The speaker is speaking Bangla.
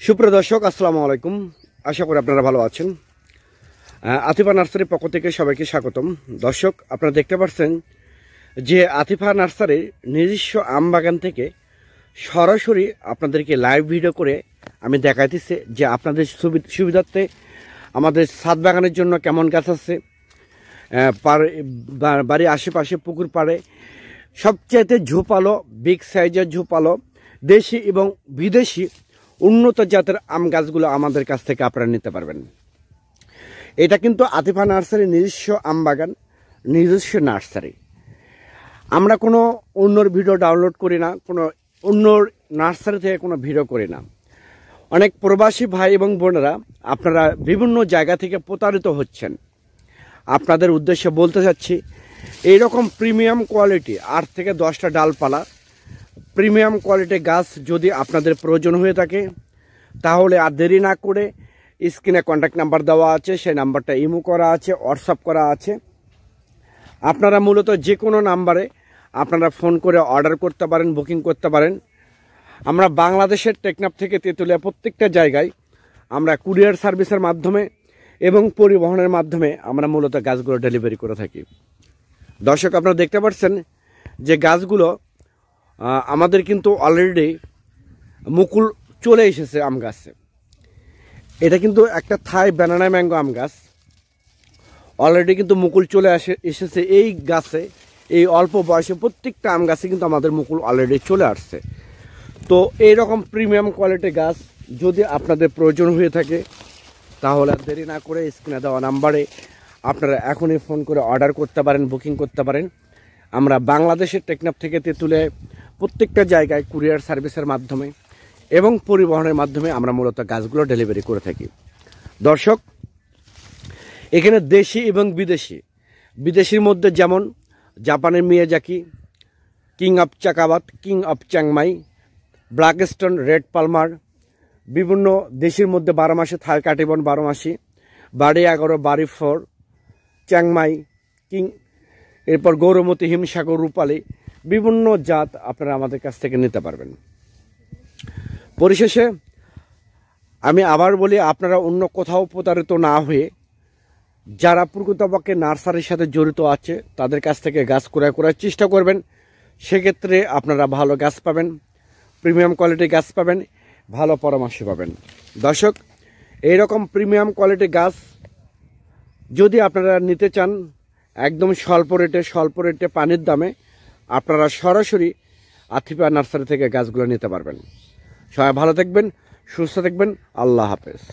সুপ্রিয় দর্শক, আসসালামু আলাইকুম। আশা করি আপনারা ভালো আছেন। আতিফা নার্সারির পক্ষ থেকে সবাইকে স্বাগতম। দর্শক, আপনারা দেখতে পাচ্ছেন যে আতিফা নার্সারির নিজস্ব আম বাগান থেকে সরাসরি আপনাদেরকে লাইভ ভিডিও করে আমি দেখাইতেছি যে আপনাদের সুবিধার্থে আমাদের ছাদ বাগানের জন্য কেমন গাছ আছে, বাড়ির আশেপাশে পুকুর পাড়ে সবচাইতে ঝোপালো, বিগ সাইজের ঝোপালো দেশি এবং বিদেশি উন্নত জাতের আম গাছগুলো আমাদের কাছ থেকে আপনারা নিতে পারবেন। এটা কিন্তু আতিফা নার্সারির নিজস্ব আম বাগান, নিজস্ব নার্সারি। আমরা কোনো অন্যর ভিডিও ডাউনলোড করি না, কোনো অন্য নার্সারি থেকে কোনো ভিডিও করি না। অনেক প্রবাসী ভাই এবং বোনেরা আপনারা বিভিন্ন জায়গা থেকে প্রতারিত হচ্ছেন। আপনাদের উদ্দেশ্যে বলতে চাচ্ছি, এইরকম প্রিমিয়াম কোয়ালিটি 8 থেকে 10টা ডালপালা প্রিমিয়াম কোয়ালিটি গাছ যদি আপনাদের প্রয়োজন হয়ে থাকে, তাহলে আর দেরি না করে স্ক্রিনে কন্ট্যাক্ট নাম্বার দেওয়া আছে, সেই নাম্বারটা ইমো করা আছে, হোয়াটসঅ্যাপ করা আছে। আপনারা মূলত যে কোনো নাম্বারে আপনারা ফোন করে অর্ডার করতে পারেন, বুকিং করতে পারেন। আমরা বাংলাদেশের টেকনাফ থেকে তেঁতুলিয়া প্রত্যেকটা জায়গায় আমরা কুরিয়ার সার্ভিসের মাধ্যমে এবং পরিবহনের মাধ্যমে আমরা মূলত গাছগুলো ডেলিভারি করে থাকি। দর্শক, আপনারা দেখতে পাচ্ছেন যে গাছগুলো আমাদের কিন্তু অলরেডি মুকুল চলে এসেছে আম গাছে। এটা কিন্তু একটা থাই ব্যানানা ম্যাঙ্গো আম গাছ, অলরেডি কিন্তু মুকুল চলে এসেছে এই গাছে। এই অল্প বয়সে প্রত্যেকটা আম গাছে কিন্তু আমাদের মুকুল অলরেডি চলে আসছে। তো এইরকম প্রিমিয়াম কোয়ালিটি গাছ যদি আপনাদের প্রয়োজন হয়ে থাকে, তাহলে দেরি না করে স্ক্রিনে দেওয়া নাম্বারে আপনারা এখনই ফোন করে অর্ডার করতে পারেন, বুকিং করতে পারেন। আমরা বাংলাদেশের টেকনাফ থেকে তেঁতুলিয়া প্রত্যেকটা জায়গায় কুরিয়ার সার্ভিসের মাধ্যমে এবং পরিবহনের মাধ্যমে আমরা মূলত গাছগুলো ডেলিভারি করে থাকি। দর্শক, এখানে দেশি এবং বিদেশির মধ্যে যেমন জাপানের মিয়াজাকি, কিং অফ চাকাবাত, king of Chiang Mai, Blackstone, red Palmer, বিভিন্ন দেশের মধ্যে 12 মাসে থাই কাটিবন 12 মাসি, বাড়ি 11, বাড়ি 4, চ্যাংমাই, কিং, এরপর গৌরমতী, হিমসাগর, রূপালী, বিভিন্ন জাত আপনারা আমাদের কাছ থেকে নিতে পারবেন। পরিশেষে আমি আবার বলি, আপনারা অন্য কোথাও প্রতারিত না হয়ে যারা প্রকৃতপক্ষে নার্সারির সাথে জড়িত আছে তাদের কাছ থেকে গাছ ক্রয় করার চেষ্টা করবেন। সেক্ষেত্রে আপনারা ভালো গাছ পাবেন, প্রিমিয়াম কোয়ালিটির গাছ পাবেন, ভালো পরামর্শ পাবেন। দর্শক, এইরকম প্রিমিয়াম কোয়ালিটি গাছ যদি আপনারা নিতে চান একদম স্বল্প রেটে পানির দামে, আপনারা সরাসরি আতিফা নার্সারি থেকে গাছগুলো নিতে পারবেন। সবাই ভালো থাকবেন, সুস্থ থাকবেন। আল্লাহ হাফেজ।